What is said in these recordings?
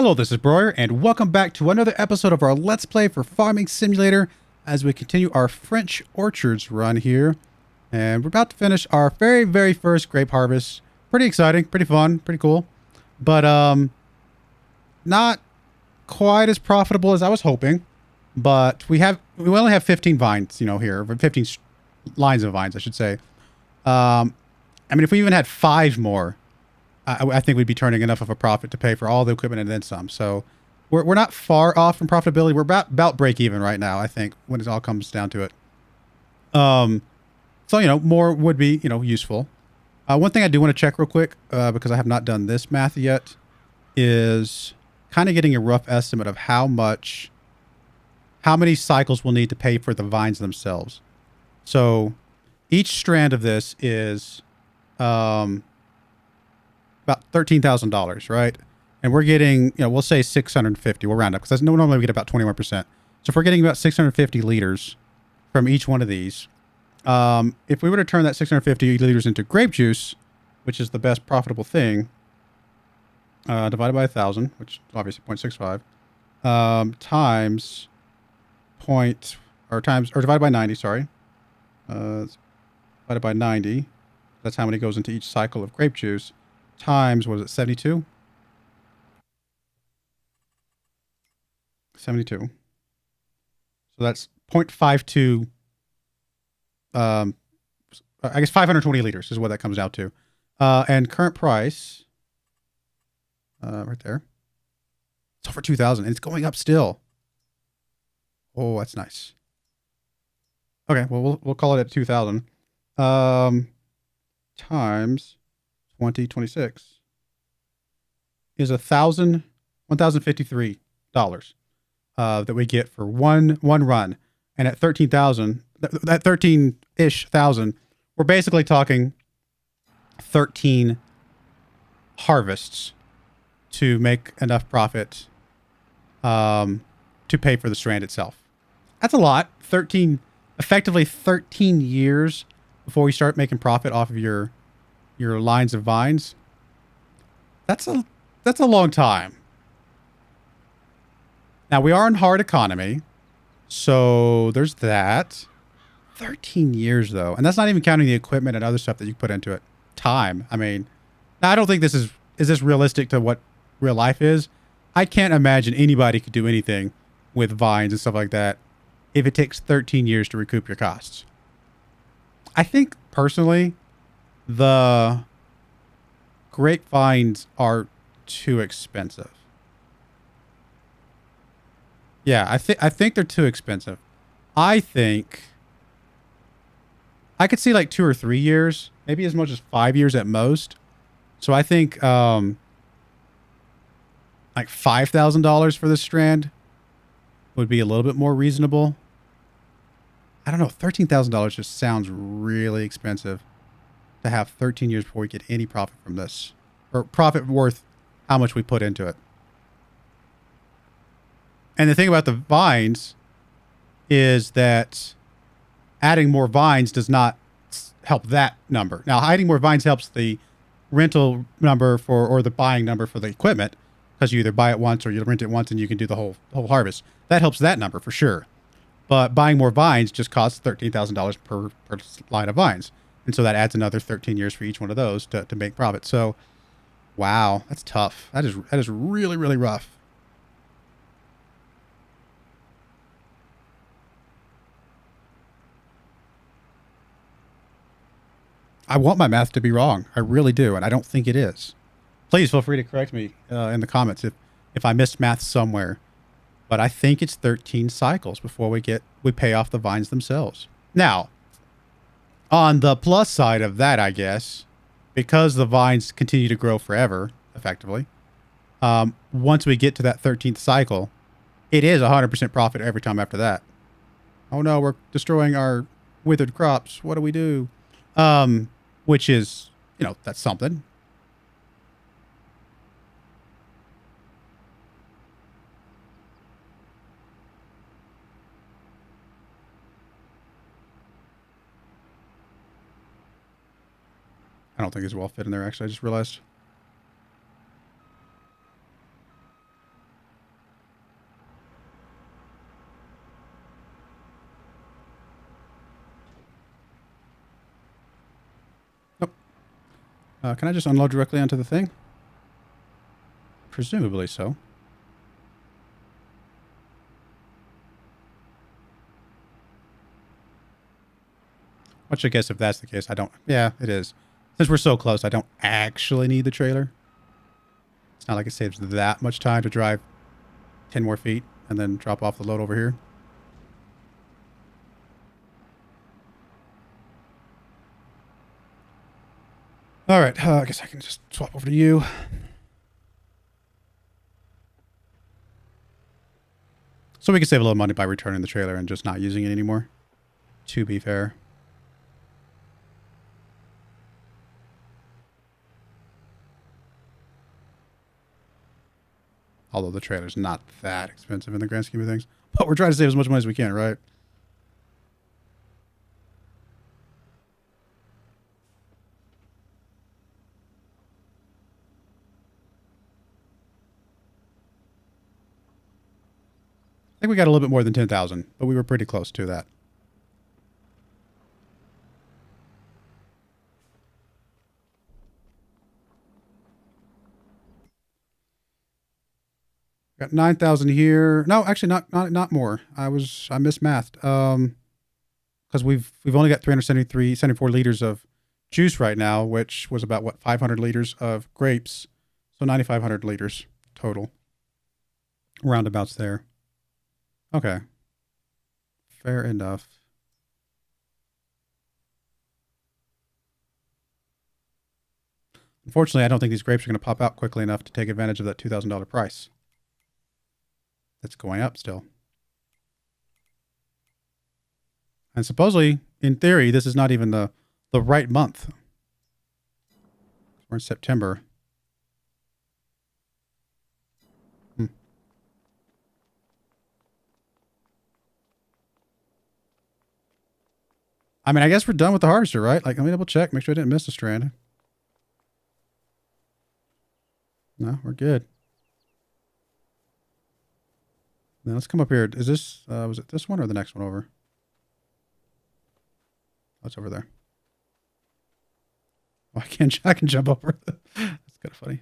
Hello, this is Broyar, and welcome back to another episode of our Let's Play for Farming Simulator as we continue our French orchards run here. And we're about to finish our very first grape harvest. Pretty exciting, pretty fun, pretty cool. But not quite as profitable as I was hoping. But we only have 15 vines, here, 15 lines of vines, I should say. I mean, if we even had 5 more, I think we'd be turning enough of a profit to pay for all the equipment and then some. So we're not far off from profitability. We're about break even right now, I think, when it all comes down to it. So, more would be, useful. One thing I do want to check real quick, because I have not done this math yet, is kind of getting a rough estimate of how many cycles we'll need to pay for the vines themselves. So each strand of this is about $13,000, right? And we're getting, we'll say 650. We'll round up because normally we get about 21%. So if we're getting about 650 liters from each one of these, if we were to turn that 650 liters into grape juice, which is the best profitable thing, divided by 1,000, which is obviously 0.65, times divided by 90, sorry. Divided by 90. That's how many goes into each cycle of grape juice. Times, what is it, 72? 72. So that's 0.52, I guess 520 liters is what that comes out to. And current price, right there, it's over 2,000 and it's going up still. Oh, that's nice. Okay, well, we'll call it at 2,000. Times 2026 is $1,053 that we get for one run. And at 13,000, that 13-ish thousand, we're basically talking 13 harvests to make enough profit to pay for the strand itself. That's a lot. Effectively 13 years before we start making profit off of your lines of vines. That's a long time. Now we are in hard economy, so there's that. 13 years though, and that's not even counting the equipment and other stuff that you put into it. Time. I mean, I don't think is this realistic to what real life is. I can't imagine anybody could do anything with vines and stuff like that if it takes 13 years to recoup your costs. I think personally, the grapevines are too expensive. Yeah, I think they're too expensive. I think I could see like 2 or 3 years, maybe as much as 5 years at most. So I think like $5,000 for this strand would be a little bit more reasonable. I don't know, $13,000 just sounds really expensive to have 13 years before we get any profit from this, or profit worth how much we put into it. And the thing about the vines is that adding more vines does not help that number. Now, adding more vines helps the rental number or the buying number for the equipment, because you either buy it once or you rent it once and you can do the whole harvest. That helps that number for sure. But buying more vines just costs $13,000 per line of vines. And so that adds another 13 years for each one of those to make profit. So, wow, that's tough. That is really, really rough. I want my math to be wrong. I really do, and I don't think it is. Please feel free to correct me in the comments if I missed math somewhere. But I think it's 13 cycles before we pay off the vines themselves. Now, on the plus side of that, I guess, because the vines continue to grow forever, effectively, once we get to that 13th cycle, it is 100% profit every time after that. Oh no, we're destroying our withered crops. What do we do? Which is, that's something. I don't think it's well fit in there, actually. I just realized. Can I just unload directly onto the thing? Presumably so. Which I guess if that's the case, I don't... Yeah, it is. Since we're so close, I don't actually need the trailer. It's not like it saves that much time to drive 10 more feet and then drop off the load over here. All right, I guess I can just swap over to you. So we can save a little money by returning the trailer and just not using it anymore, to be fair. Although the trailer's not that expensive in the grand scheme of things. But we're trying to save as much money as we can, right? I think we got a little bit more than 10,000, but we were pretty close to that. Got 9,000 here. No, actually not more. I mismathed. Because we've only got 74 liters of juice right now, which was about what, 500 liters of grapes. So 9,500 liters total. Roundabouts there. Okay. Fair enough. Unfortunately, I don't think these grapes are going to pop out quickly enough to take advantage of that $2,000 price. That's going up still. And supposedly, in theory, this is not even the right month. We're in September. I mean, I guess we're done with the harvester, right? Like, let me double check, make sure I didn't miss a strand. No, we're good. Now let's come up here. Is this, was it this one or the next one over? What's over there? Oh, I can jump over. That's kind of funny.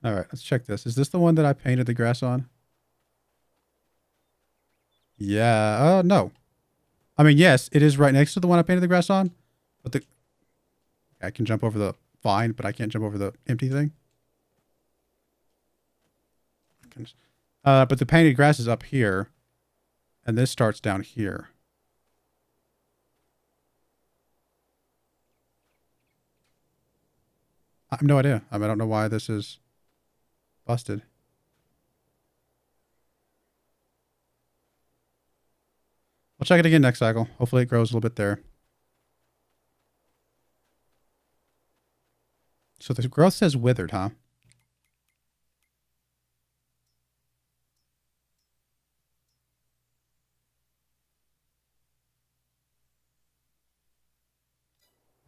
All right, let's check this. Is this the one that I painted the grass on? Yeah, no. I mean, yes, it is right next to the one I painted the grass on, but I can jump over the vine, but I can't jump over the empty thing. But the painted grass is up here, and this starts down here. I have no idea. I mean, I don't know why this is busted. We'll check it again next cycle. Hopefully it grows a little bit there. So the growth says withered, huh?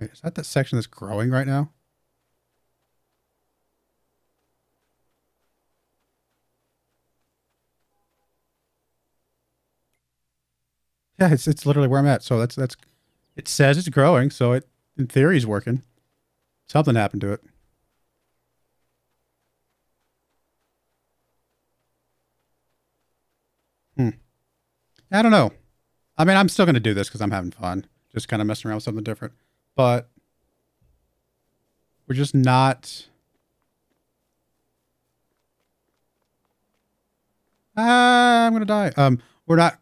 Wait, is that the section that's growing right now? Yeah, it's literally where I'm at. So that's it says it's growing, so it in theory is working. Something happened to it. I don't know. I mean, I'm still going to do this because I'm having fun. Just kind of messing around with something different. But we're just not... I'm going to die. We're not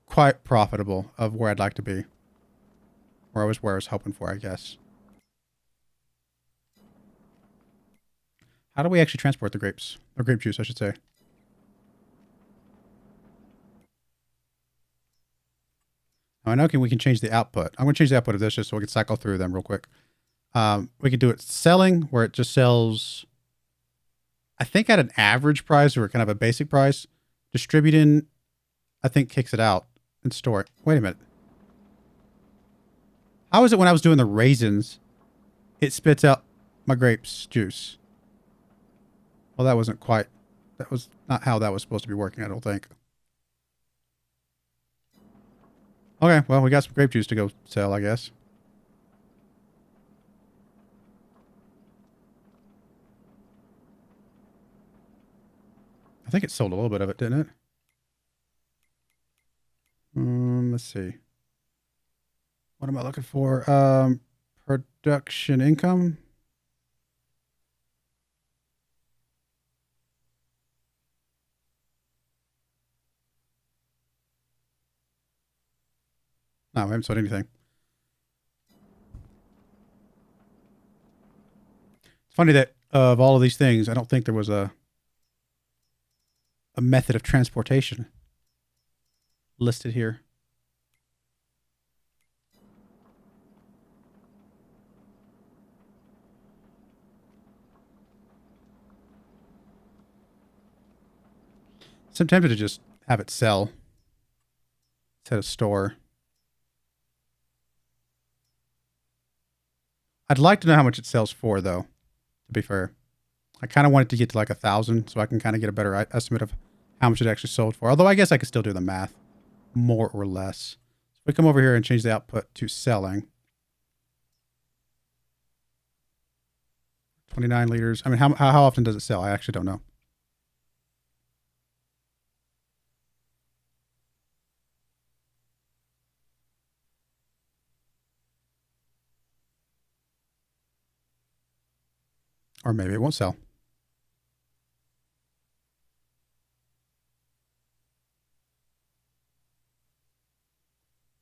quite profitable of where I'd like to be. Where I was hoping for, I guess. How do we actually transport the grapes? Or grape juice, I should say. Oh, I know we can change the output. I'm going to change the output of this just so we can cycle through them real quick. We can do it selling, where it just sells, I think, at an average price or kind of a basic price. Distributing, I think, kicks it out and store it. Wait a minute. How is it when I was doing the raisins, it spits out my grapes juice? Well, that wasn't quite, that was not how that was supposed to be working, I don't think. Okay, well, we got some grape juice to go sell, I guess. think it sold a little bit of it, didn't it? Let's see. What am I looking for? Production income. No, I haven't sold anything. It's funny that of all of these things, I don't think there was a method of transportation listed here. So I'm tempted to just have it sell instead of store. I'd like to know how much it sells for, though, to be fair. I kind of want it to get to like 1,000 so I can kind of get a better estimate of how much it actually sold for. Although I guess I could still do the math, more or less. So we come over here and change the output to selling. 29 liters. I mean, how often does it sell? I actually don't know. Or maybe it won't sell.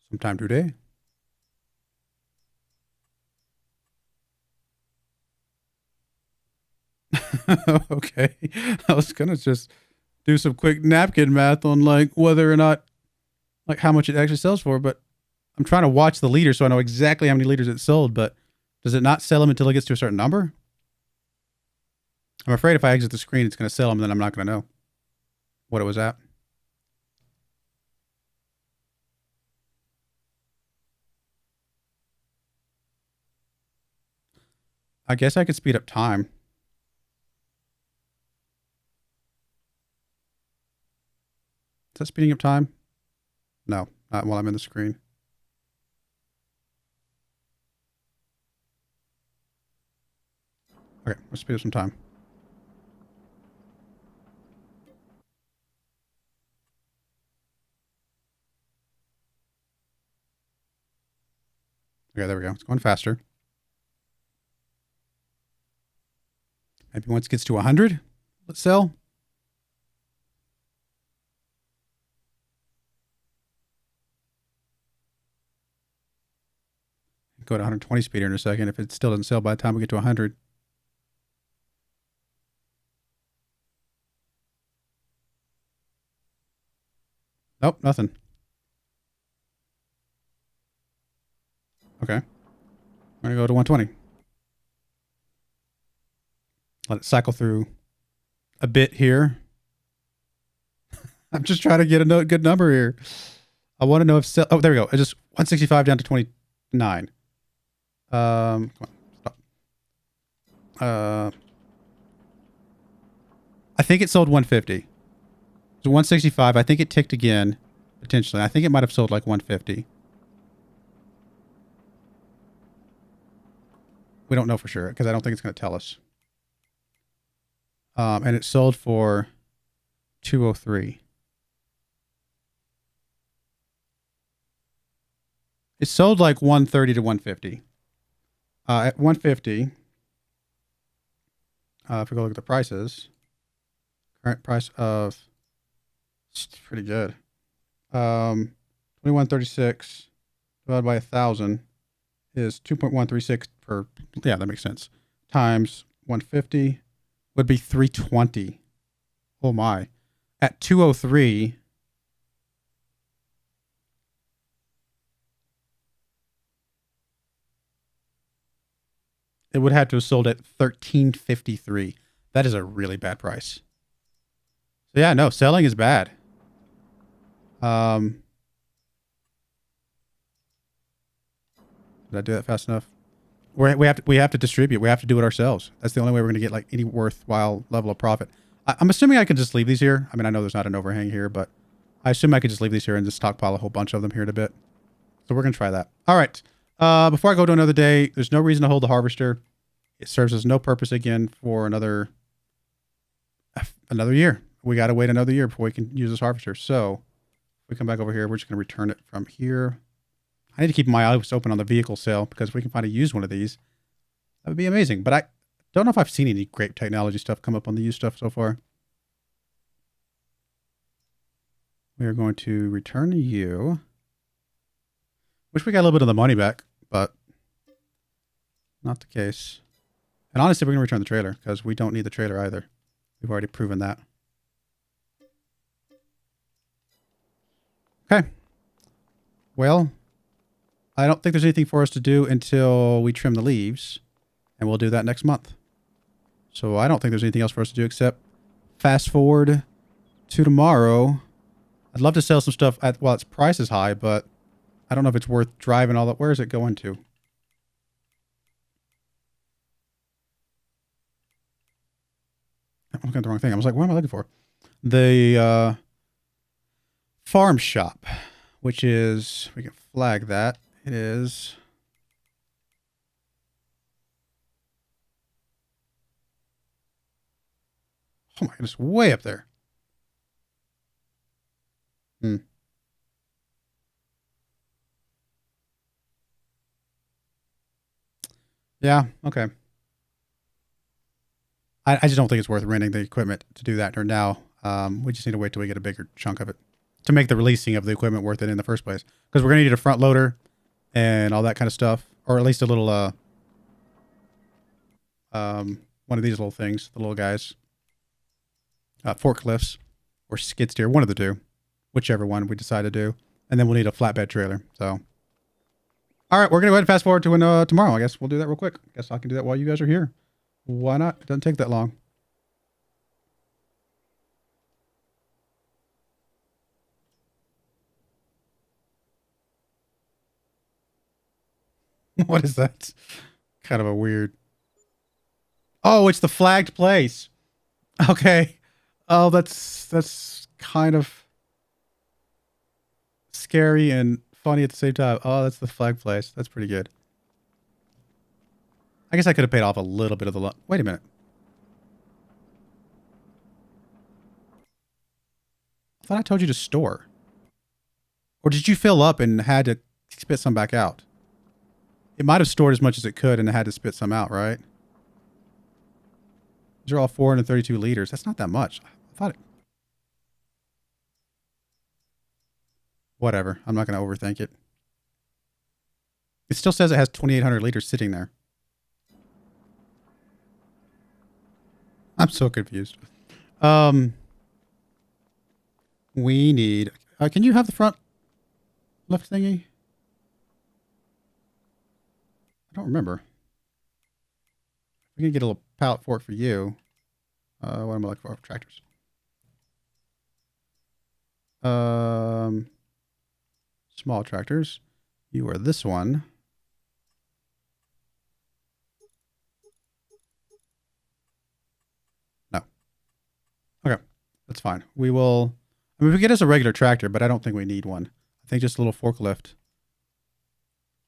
Sometime today. Okay. I was going to just do some quick napkin math on like whether or not, like how much it actually sells for, but I'm trying to watch the liters so I know exactly how many liters it sold, but does it not sell them until it gets to a certain number? I'm afraid if I exit the screen, it's going to sell them, then I'm not going to know what it was at. I guess I could speed up time. Is that speeding up time? No, not while I'm in the screen. Okay, let's speed up some time. Okay, there we go. It's going faster. Maybe once it gets to 100, let's sell. Go to 120 speed here in a second if it still doesn't sell by the time we get to 100. Nope, nothing. Okay. I'm going to go to 120. Let it cycle through a bit here. I'm just trying to get a good number here. I want to know if sell. Oh, there we go. I just 165 down to 29. Come on. Stop. I think it sold 150. So 165. I think it ticked again, potentially. I think it might have sold like 150. We don't know for sure because I don't think it's going to tell us. And it sold for 203. It sold like 130 to 150. At 150, if we go look at the prices, current price of, it's pretty good. 2136 divided by 1,000 is 2.136 per, yeah, that makes sense. Times 150 would be 320. Oh my. At 203, it would have to have sold at 1353. That is a really bad price. So yeah, no, selling is bad. Did I do that fast enough? We have to distribute. We have to do it ourselves. That's the only way we're going to get like any worthwhile level of profit. I'm assuming I could just leave these here. I mean, I know there's not an overhang here, but I assume I could just leave these here and just stockpile a whole bunch of them here in a bit. So we're going to try that. All right. Before I go to another day, there's no reason to hold the harvester. It serves as no purpose again for another year. we got to wait another year before we can use this harvester. So if we come back over here, we're just going to return it from here. I need to keep my eyes open on the vehicle sale because if we can find a used one of these, that would be amazing. But I don't know if I've seen any great technology stuff come up on the used stuff so far. We are going to return you. Wish we got a little bit of the money back, but not the case. And honestly, we're going to return the trailer because we don't need the trailer either. We've already proven that. Okay. Well, I don't think there's anything for us to do until we trim the leaves, and we'll do that next month. So I don't think there's anything else for us to do except fast forward to tomorrow. I'd love to sell some stuff at, well, its price is high, but I don't know if it's worth driving all that. Where is it going to? I'm looking at the wrong thing. I was like, what am I looking for? The farm shop, which is, we can flag that. It is... Oh my goodness, way up there. Yeah, okay. I just don't think it's worth renting the equipment to do that or now. We just need to wait till we get a bigger chunk of it to make the releasing of the equipment worth it in the first place. Because we're going to need a front loader and all that kind of stuff. Or at least a little, one of these little things, the little guys. Forklifts or skid steer, one of the two. Whichever one we decide to do. And then we'll need a flatbed trailer. So, all right, we're going to go ahead and fast forward to tomorrow. I guess we'll do that real quick. I guess I can do that while you guys are here. Why not? It doesn't take that long. What is that? Kind of a weird... Oh, it's the flagged place. Okay. Oh, that's kind of scary and funny at the same time. Oh, that's the flag place. That's pretty good. I guess I could have paid off a little bit of the loan. Wait a minute. I thought I told you to store. Or did you fill up and had to spit some back out? It might have stored as much as it could and it had to spit some out, right? These are all 432 liters. That's not that much. I thought it... Whatever. I'm not going to overthink it. It still says it has 2,800 liters sitting there. I'm so confused. We need... can you have the front left thingy? I don't remember. We can get a little pallet fork for you. What am I looking for? Tractors. Small tractors. You are this one. No. Okay. That's fine. We will... I mean, we get us a regular tractor, but I don't think we need one. I think just a little forklift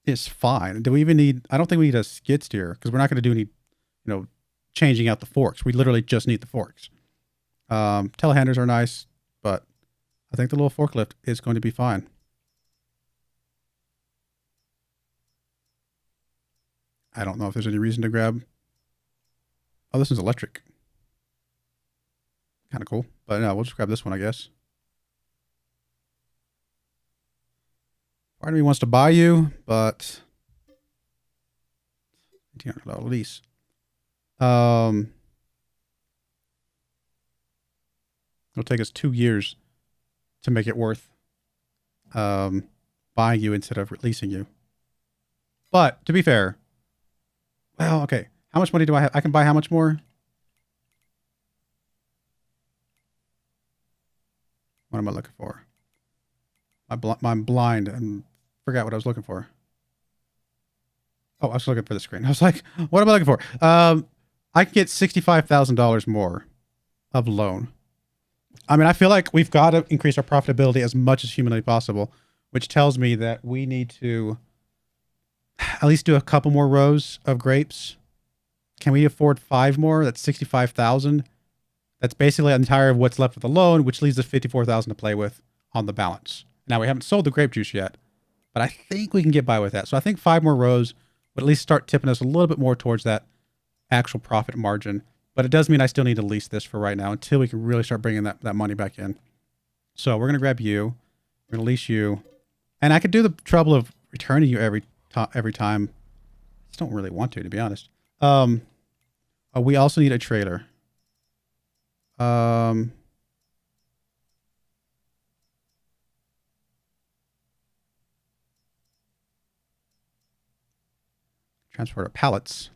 is fine. Do we even need... I don't think we need a skid steer because we're not going to do any, you know, changing out the forks. We literally just need the forks. Telehandlers are nice, but I think the little forklift is going to be fine. I don't know if there's any reason to grab... Oh, this is electric. Kind of cool. But no, we'll just grab this one, I guess. Part of me wants to buy you, but... $1,800 lease. It'll take us 2 years to make it worth buying you instead of releasing you. But, to be fair... Well, okay. How much money do I have? I can buy how much more? What am I looking for? I'm blind and forgot what I was looking for. Oh, I was looking for the screen. I was like, what am I looking for? I can get $65,000 more of loan. I mean, I feel like we've got to increase our profitability as much as humanly possible, which tells me that we need to at least do a couple more rows of grapes. Can we afford 5 more? That's $65,000. That's basically the entire of what's left of the loan, which leaves us 54,000 to play with on the balance. Now, we haven't sold the grape juice yet, but I think we can get by with that. So I think 5 more rows would at least start tipping us a little bit more towards that actual profit margin. But it does mean I still need to lease this for right now until we can really start bringing that money back in. So we're going to grab you. We're going to lease you. And I could do the trouble of returning you every time. I just don't really want to be honest. We also need a trailer. Transport our pallets.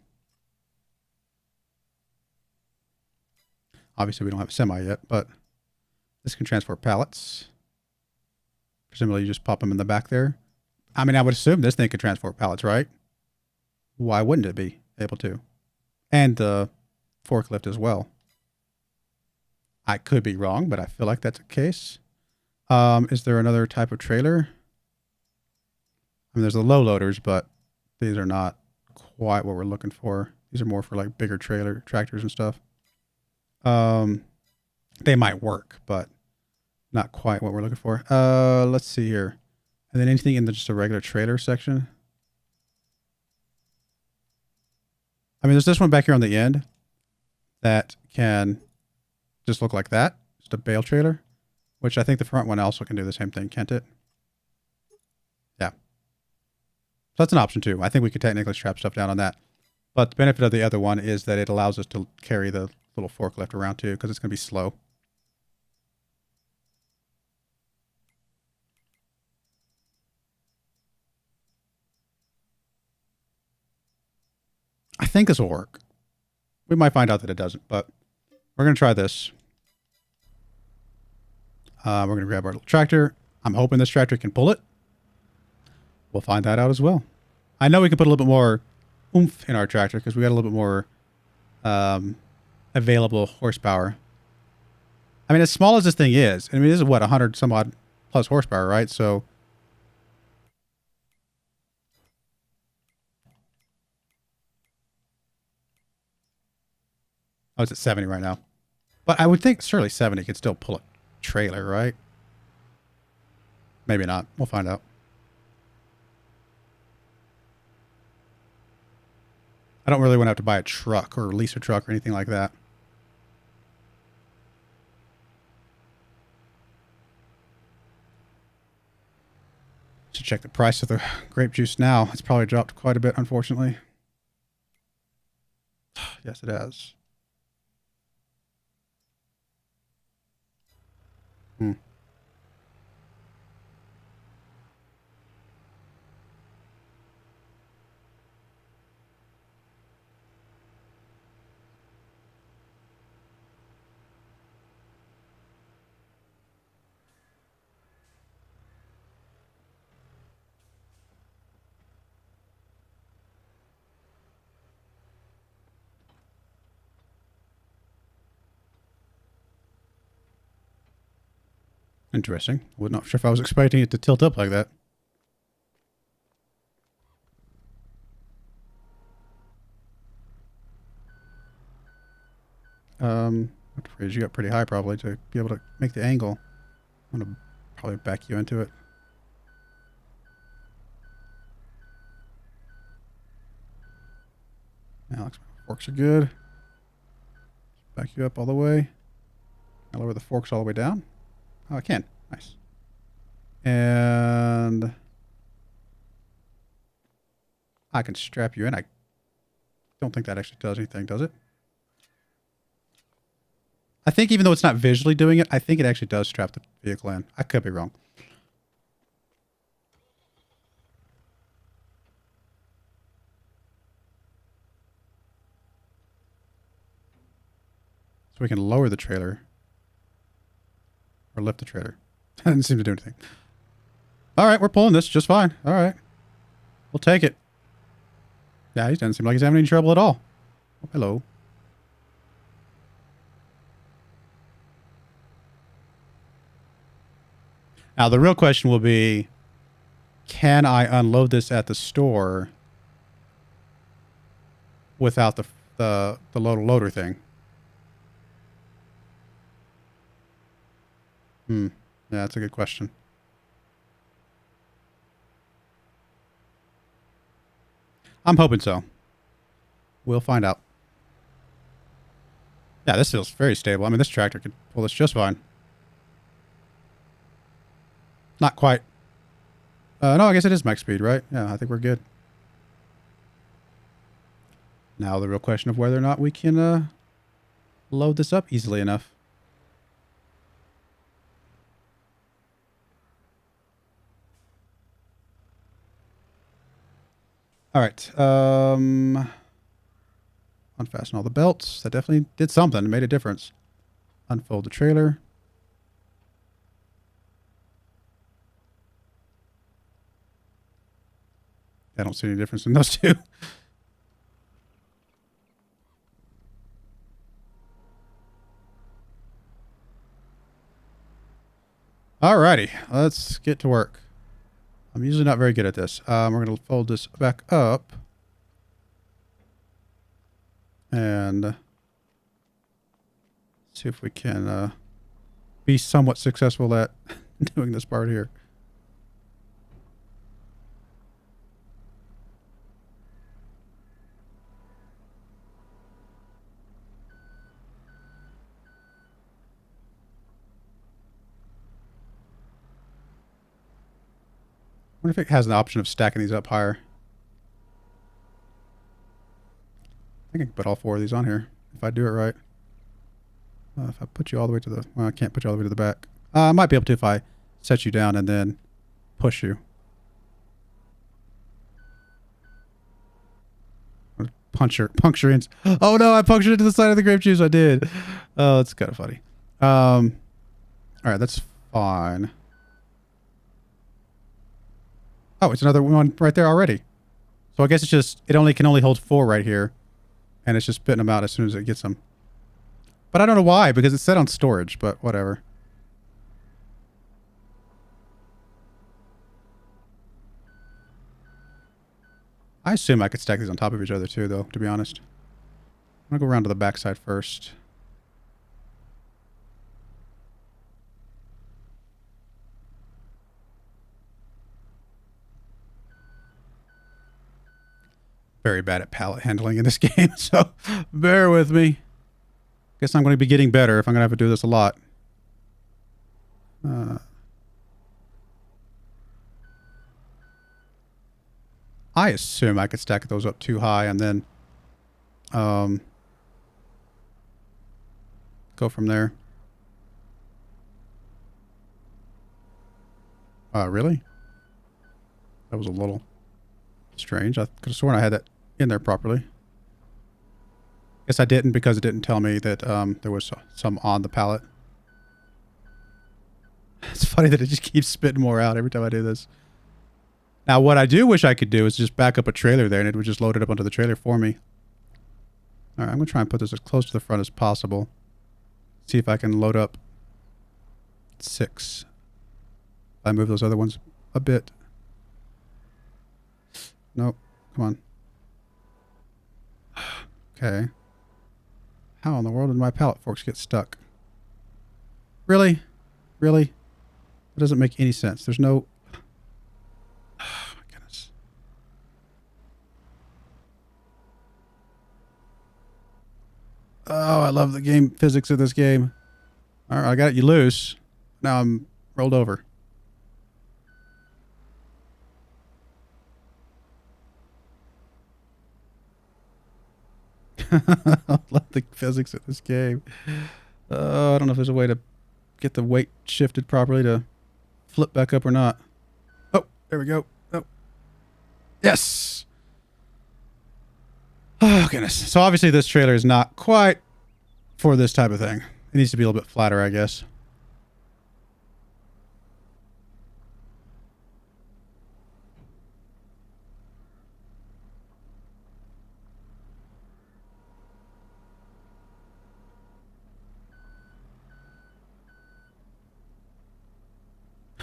Obviously, we don't have a semi yet, but this can transport pallets. Presumably, you just pop them in the back there. I mean, I would assume this thing could transport pallets, right? Why wouldn't it be able to? And the forklift as well. I could be wrong, but I feel like that's the case. Is there another type of trailer? I mean, there's the low loaders, but these are not quite what we're looking for. These are more for like bigger tractors and stuff. They might work, but not quite what we're looking for. Let's see here. And then anything in just a regular trailer section. I mean, there's this one back here on the end that can just look like that. Just a bale trailer, which I think the front one also can do the same thing, can't it? Yeah. So that's an option too. I think we could technically strap stuff down on that. But the benefit of the other one is that it allows us to carry the little forklift around too, because it's going to be slow. I think this will work. We might find out that it doesn't, but we're going to try this. We're going to grab our little tractor. I'm hoping this tractor can pull it. We'll find that out as well. I know we can put a little bit more oomph in our tractor because we got a little bit more available horsepower. I mean, as small as this thing is, I mean, this is what, 100 some odd plus horsepower, right? So oh, it's at 70 right now. But I would think surely 70 could still pull a trailer, right? Maybe not. We'll find out. I don't really want to have to buy a truck or lease a truck or anything like that. Should check the price of the grape juice now. It's probably dropped quite a bit, unfortunately. Yes, it has. Interesting. Was not sure if I was expecting it to tilt up like that. Have to raise you up pretty high probably to be able to make the angle. I'm gonna probably back you into it. Alex, forks are good. Back you up all the way. I'll lower the forks all the way down. Oh, I can. Nice. And I can strap you in. I don't think that actually does anything, does it? I think even though it's not visually doing it, I think it actually does strap the vehicle in. I could be wrong. So we can lower the trailer. Or lift the trailer. That didn't seem to do anything. All right, we're pulling this just fine. All right. We'll take it. Yeah, he doesn't seem like he's having any trouble at all. Oh, hello. Now, the real question will be, can I unload this at the store without the loader thing? Yeah, that's a good question. I'm hoping so. We'll find out. Yeah, this feels very stable. I mean, this tractor could pull this just fine. Not quite. No, I guess it is max speed, right? Yeah, I think we're good. Now the real question of whether or not we can load this up easily enough. All right. Unfasten all the belts. That definitely did something. It made a difference. Unfold the trailer. I don't see any difference in those two. Alrighty, let's get to work. I'm usually not very good at this. We're going to fold this back up. And see if we can be somewhat successful at doing this part here. I wonder if it has an option of stacking these up higher. I think I can put all 4 of these on here if I do it right. If I put you all the way to the... Well, I can't put you all the way to the back. I might be able to if I set you down and then push you. Puncture in. Oh no, I punctured into the side of the grape juice. I did. Oh, that's kind of funny. All right, that's fine. Oh, it's another one right there already. So I guess it's just, it can only hold 4 right here. And it's just spitting them out as soon as it gets them. But I don't know why, because it's set on storage, but whatever. I assume I could stack these on top of each other too, though, to be honest. I'm going to go around to the backside first. Very bad at pallet handling in this game, so bear with me. Guess I'm going to be getting better if I'm going to have to do this a lot. I assume I could stack those up too high and then go from there. Really? That was a little strange. I could have sworn I had that in there properly. Guess I didn't because it didn't tell me that there was some on the pallet. It's funny that it just keeps spitting more out every time I do this. Now, what I do wish I could do is just back up a trailer there and it would just load it up onto the trailer for me. All right, I'm going to try and put this as close to the front as possible. See if I can load up 6. I move those other ones a bit. Nope. Come on. Okay. How in the world did my pallet forks get stuck? Really? Really? That doesn't make any sense. There's no... Oh, my goodness. Oh, I love the game physics of this game. All right, I got you loose. Now I'm rolled over. I love the physics of this game. I don't know if there's a way to get the weight shifted properly to flip back up or not. Oh, there we go. Oh, yes. Oh, goodness. So obviously this trailer is not quite for this type of thing. It needs to be a little bit flatter, I guess.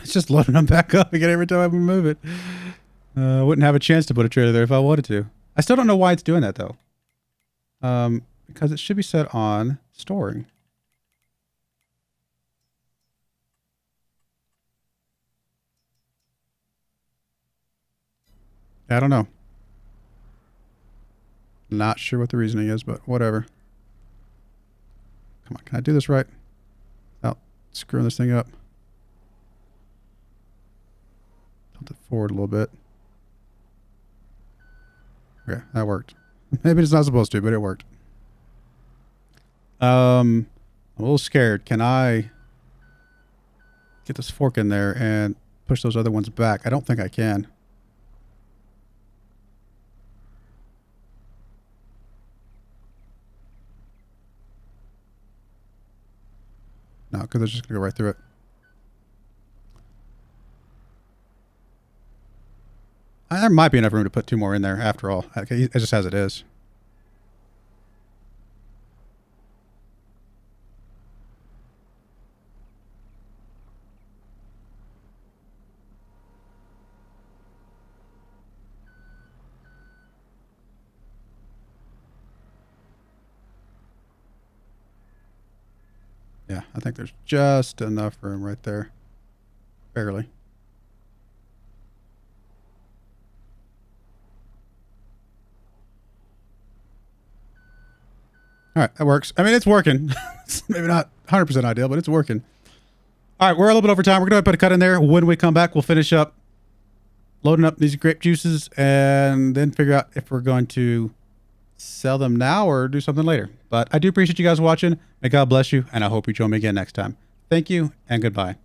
It's just loading them back up again every time I move it. I wouldn't have a chance to put a trailer there if I wanted to. I still don't know why it's doing that, though. Because it should be set on storing. I don't know. Not sure what the reasoning is, but whatever. Come on, can I do this right? Without screwing this thing up. Tilt it forward a little bit. Okay, that worked. Maybe it's not supposed to, but it worked. I'm a little scared. Can I get this fork in there and push those other ones back? I don't think I can. No, because it's just going to go right through it. There might be enough room to put 2 more in there after all. It just as it is. Yeah, I think there's just enough room right there. Barely. All right, that works. I mean, it's working. It's maybe not 100% ideal, but it's working. All right, we're a little bit over time. We're going to put a cut in there. When we come back, we'll finish up loading up these grape juices and then figure out if we're going to sell them now or do something later. But I do appreciate you guys watching. May God bless you, and I hope you join me again next time. Thank you, and goodbye.